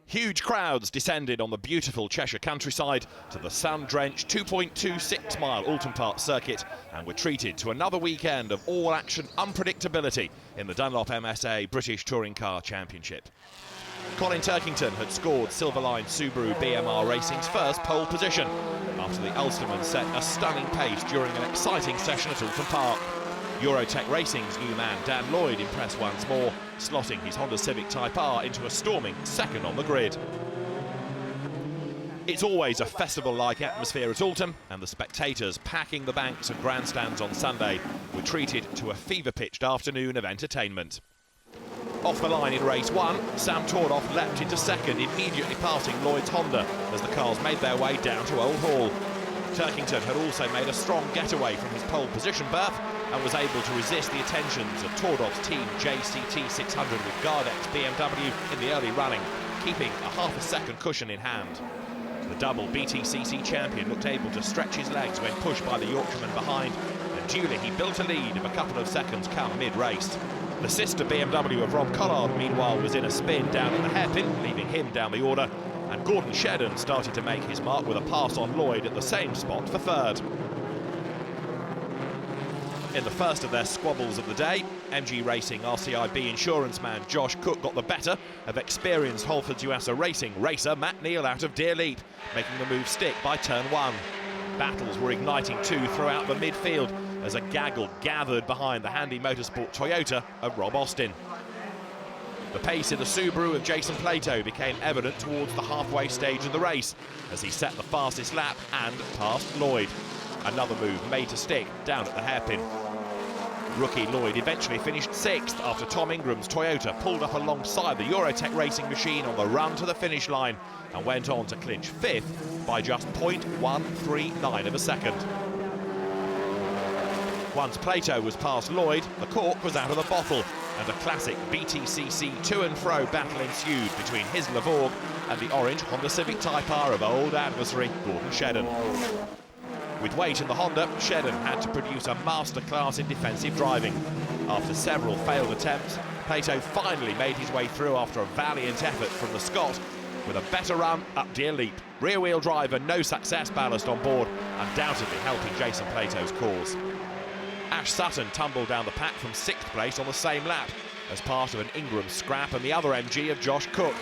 Huge crowds descended on the beautiful Cheshire countryside to the sun-drenched 2.26-mile Oulton Park circuit and were treated to another weekend of all-action unpredictability in the Dunlop MSA British Touring Car Championship. Colin Turkington had scored Silverline Subaru BMR Racing's first pole position after the Ulsterman set a stunning pace during an exciting session at Oulton Park. Eurotech Racing's new man Dan Lloyd impressed once more, slotting his Honda Civic Type R into a storming second on the grid. It's always a festival-like atmosphere at Oulton, and the spectators packing the banks and grandstands on Sunday were treated to a fever-pitched afternoon of entertainment. Off the line in race one, Sam Tordoff leapt into second, immediately passing Lloyd's Honda as the cars made their way down to Old Hall. Turkington had also made a strong getaway from his pole position berth and was able to resist the attentions of Tordoff's team JCT 600 with Gardex BMW in the early running, keeping a half a second cushion in hand. The double BTCC champion looked able to stretch his legs when pushed by the Yorkshireman behind, and duly he built a lead of a couple of seconds come mid-race. The sister BMW of Rob Collard, meanwhile, was in a spin down at the hairpin, leaving him down the order, and Gordon Shedden started to make his mark with a pass on Lloyd at the same spot for third. In the first of their squabbles of the day, MG Racing RCIB insurance man Josh Cook got the better of experienced Halfords USA Racing racer Matt Neal out of Deer Leap, making the move stick by turn one. Battles were igniting too throughout the midfield as a gaggle gathered behind the handy motorsport Toyota of Rob Austin. The pace in the Subaru of Jason Plato became evident towards the halfway stage of the race as he set the fastest lap and passed Lloyd. Another move made to stick down at the hairpin. Rookie Lloyd eventually finished sixth after Tom Ingram's Toyota pulled up alongside the Eurotech Racing machine on the run to the finish line and went on to clinch fifth by just 0.139 of a second. Once Plato was past Lloyd, the cork was out of the bottle, and a classic BTCC to-and-fro battle ensued between his Lavorg and the orange Honda Civic Type R of old adversary Gordon Shedden. With weight in the Honda, Shedden had to produce a masterclass in defensive driving. After several failed attempts, Plato finally made his way through after a valiant effort from the Scot with a better run up Deer Leap. Rear-wheel drive and no success ballast on board, undoubtedly helping Jason Plato's cause. Ash Sutton tumbled down the pack from sixth place on the same lap as part of an Ingram scrap and the other MG of Josh Cook.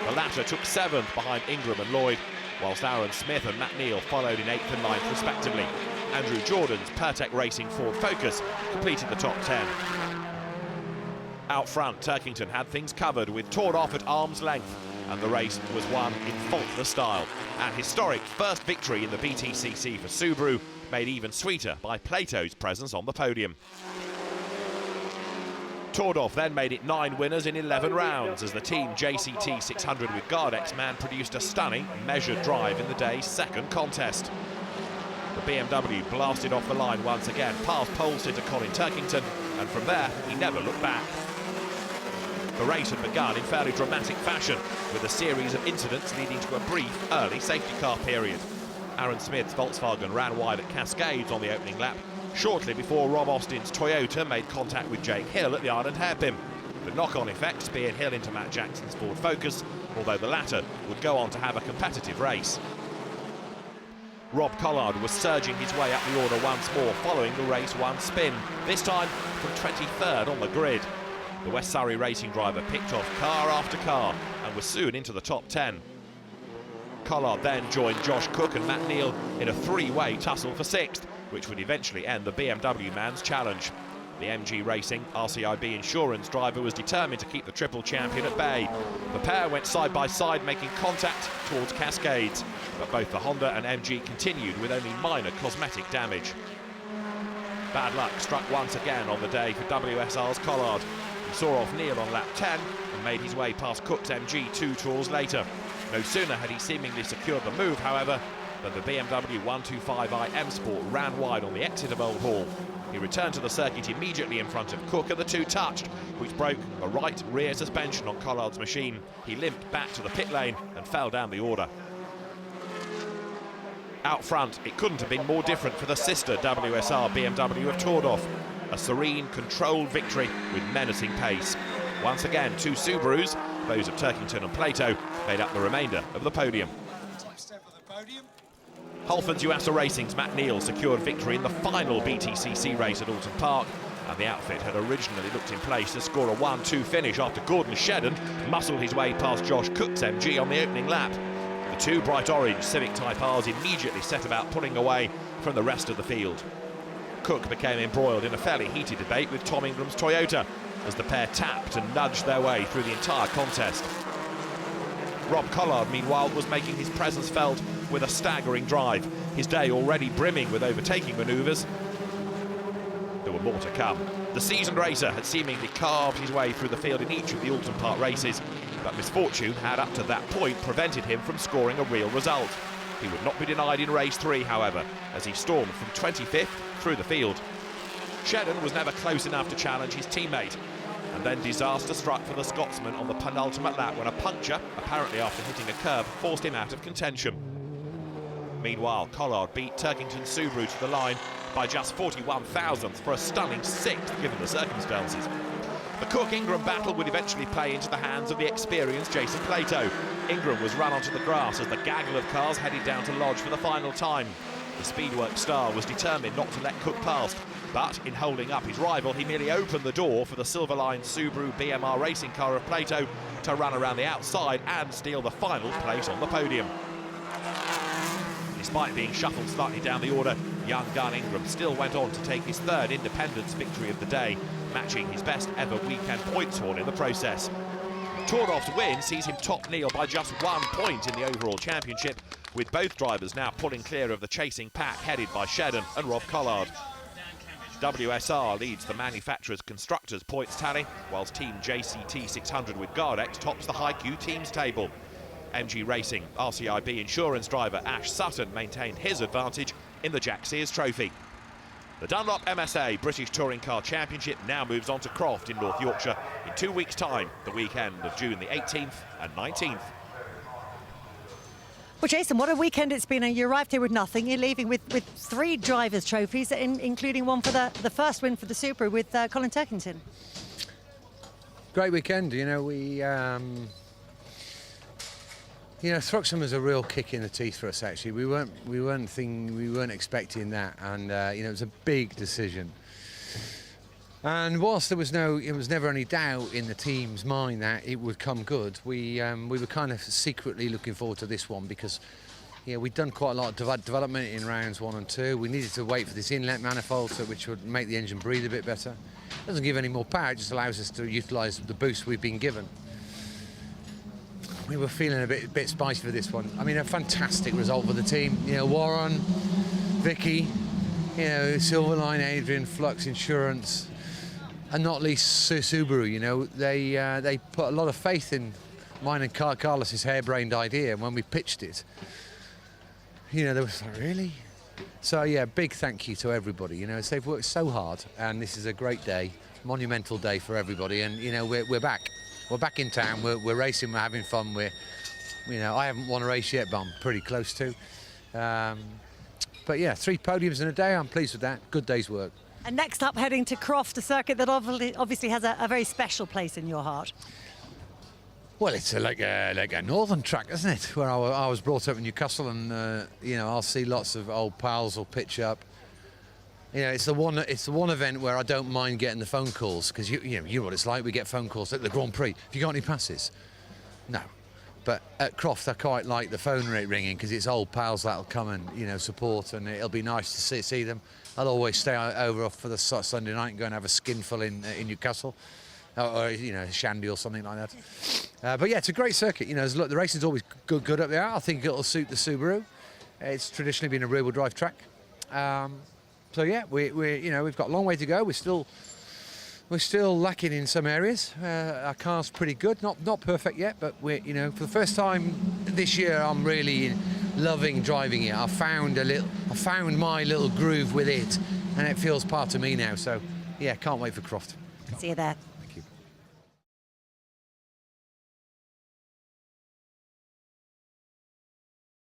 The latter took seventh behind Ingram and Lloyd, whilst Aaron Smith and Matt Neal followed in eighth and ninth respectively. Andrew Jordan's Pertec Racing Ford Focus completed the top 10. Out front, Turkington had things covered with Tordoff at arm's length, and the race was won in faultless style. An historic first victory in the BTCC for Subaru, made even sweeter by Plato's presence on the podium. Tordoff then made it 9 winners in 11 rounds as the team JCT 600 with Gardex man produced a stunning, measured drive in the day's second contest. The BMW blasted off the line once again, past pole sitter Colin Turkington, and from there he never looked back. The race had begun in fairly dramatic fashion, with a series of incidents leading to a brief early safety car period. Aaron Smith's Volkswagen ran wide at Cascades on the opening lap, shortly before Rob Austin's Toyota made contact with Jake Hill at the Ireland hairpin. The knock-on effect speared Hill into Matt Jackson's Ford Focus, although the latter would go on to have a competitive race. Rob Collard was surging his way up the order once more following the race one spin, this time from 23rd on the grid. The West Surrey racing driver picked off car after car and was soon into the top 10. Collard then joined Josh Cook and Matt Neal in a three-way tussle for sixth, which would eventually end the BMW man's challenge. The MG Racing RCIB insurance driver was determined to keep the triple champion at bay. The pair went side by side making contact towards Cascades, but both the Honda and MG continued with only minor cosmetic damage. Bad luck struck once again on the day for WSR's Collard. He saw off Neal on lap 10 and made his way past Cook's MG 2 tours later. No sooner had he seemingly secured the move, however, than the BMW 125i M Sport ran wide on the exit of Old Hall. He returned to the circuit immediately in front of Cook, and the two touched, which broke a right rear suspension on Collard's machine. He limped back to the pit lane and fell down the order. Out front, it couldn't have been more different for the sister WSR BMW of Tordoff. A serene, controlled victory with menacing pace. Once again, 2 Subarus, those of Turkington and Plato, made up the remainder of the podium. Holford's USA Racing's Matt Neal secured victory in the final BTCC race at Oulton Park, and the outfit had originally looked in place to score a 1-2 finish after Gordon Shedden muscled his way past Josh Cook's MG on the opening lap. The 2 bright orange Civic Type Rs immediately set about pulling away from the rest of the field. Cook became embroiled in a fairly heated debate with Tom Ingram's Toyota as the pair tapped and nudged their way through the entire contest. Rob Collard, meanwhile, was making his presence felt with a staggering drive, his day already brimming with overtaking manoeuvres. There were more to come. The seasoned racer had seemingly carved his way through the field in each of the Oulton Park races, but misfortune had up to that point prevented him from scoring a real result. He would not be denied in race 3, however, as he stormed from 25th through the field. Shedden was never close enough to challenge his teammate, and then disaster struck for the Scotsman on the penultimate lap when a puncture, apparently after hitting a curb, forced him out of contention. Meanwhile, Collard beat Turkington's Subaru to the line by just 41 thousandths for a stunning 6th, given the circumstances. The Cook-Ingram battle would eventually play into the hands of the experienced Jason Plato. Ingram was run onto the grass as the gaggle of cars headed down to Lodge for the final time. The Speedworks star was determined not to let Cook past, but in holding up his rival, he merely opened the door for the Silverline Subaru BMR racing car of Plato to run around the outside and steal the final place on the podium. Despite being shuffled slightly down the order, young gun Ingram still went on to take his 3rd independence victory of the day, matching his best ever weekend points haul in the process. Torod's win sees him top Neal by just 1 point in the overall championship, with both drivers now pulling clear of the chasing pack headed by Shedden and Rob Collard. WSR leads the manufacturer's constructors points tally, whilst Team JCT 600 with Gardex tops the High-Q teams table. MG Racing RCIB insurance driver Ash Sutton maintained his advantage in the Jack Sears Trophy. The Dunlop MSA British Touring Car Championship now moves on to Croft in North Yorkshire in 2 weeks' time, the weekend of June the 18th and 19th. Well, Jason, what a weekend it's been. You arrived here with nothing. You're leaving with 3 drivers' trophies, including one for the first win for the Subaru with Colin Turkington. Great weekend. You know, we Thruxton was a real kick in the teeth for us. Actually, we weren't expecting that, and it was a big decision. And whilst it was never any doubt in the team's mind that it would come good, we were kind of secretly looking forward to this one because, we'd done quite a lot of development in rounds 1 and 2. We needed to wait for this inlet manifold, which would make the engine breathe a bit better. It doesn't give any more power; it just allows us to utilise the boost we've been given. We were feeling a bit spicy for this one. I mean, a fantastic result for the team. Warren, Vicky, Silverline, Adrian, Flux Insurance, and not least Subaru. They put a lot of faith in mine and Carlos's harebrained idea. And when we pitched it, they were like, really? So yeah, big thank you to everybody. They've worked so hard, and this is a great day, monumental day for everybody. And we're back. We're back in town. We're racing. We're having fun. I haven't won a race yet, but I'm pretty close to. But yeah, 3 podiums in a day. I'm pleased with that. Good day's work. And next up, heading to Croft, a circuit that obviously has a very special place in your heart. Well, it's like a northern track, isn't it? Where I was brought up in Newcastle, and I'll see lots of old pals will pitch up. It's the one event where I don't mind getting the phone calls, because you know what it's like. We get phone calls at the Grand Prix. Have you got any passes? No. But at Croft, I quite like the phone ringing, because it's old pals that'll come and support, and it'll be nice to see them. I'll always stay over for the Sunday night and go and have a skinful in Newcastle, or shandy or something like that. But yeah, it's a great circuit. Look, the racing's always good up there. I think it'll suit the Subaru. It's traditionally been a rear-wheel drive track. So yeah, we've got a long way to go. We're still lacking in some areas. Our car's pretty good, not perfect yet, but for the first time this year, I'm really loving driving it. I found my little groove with it, and it feels part of me now. So yeah, can't wait for Croft. See you there.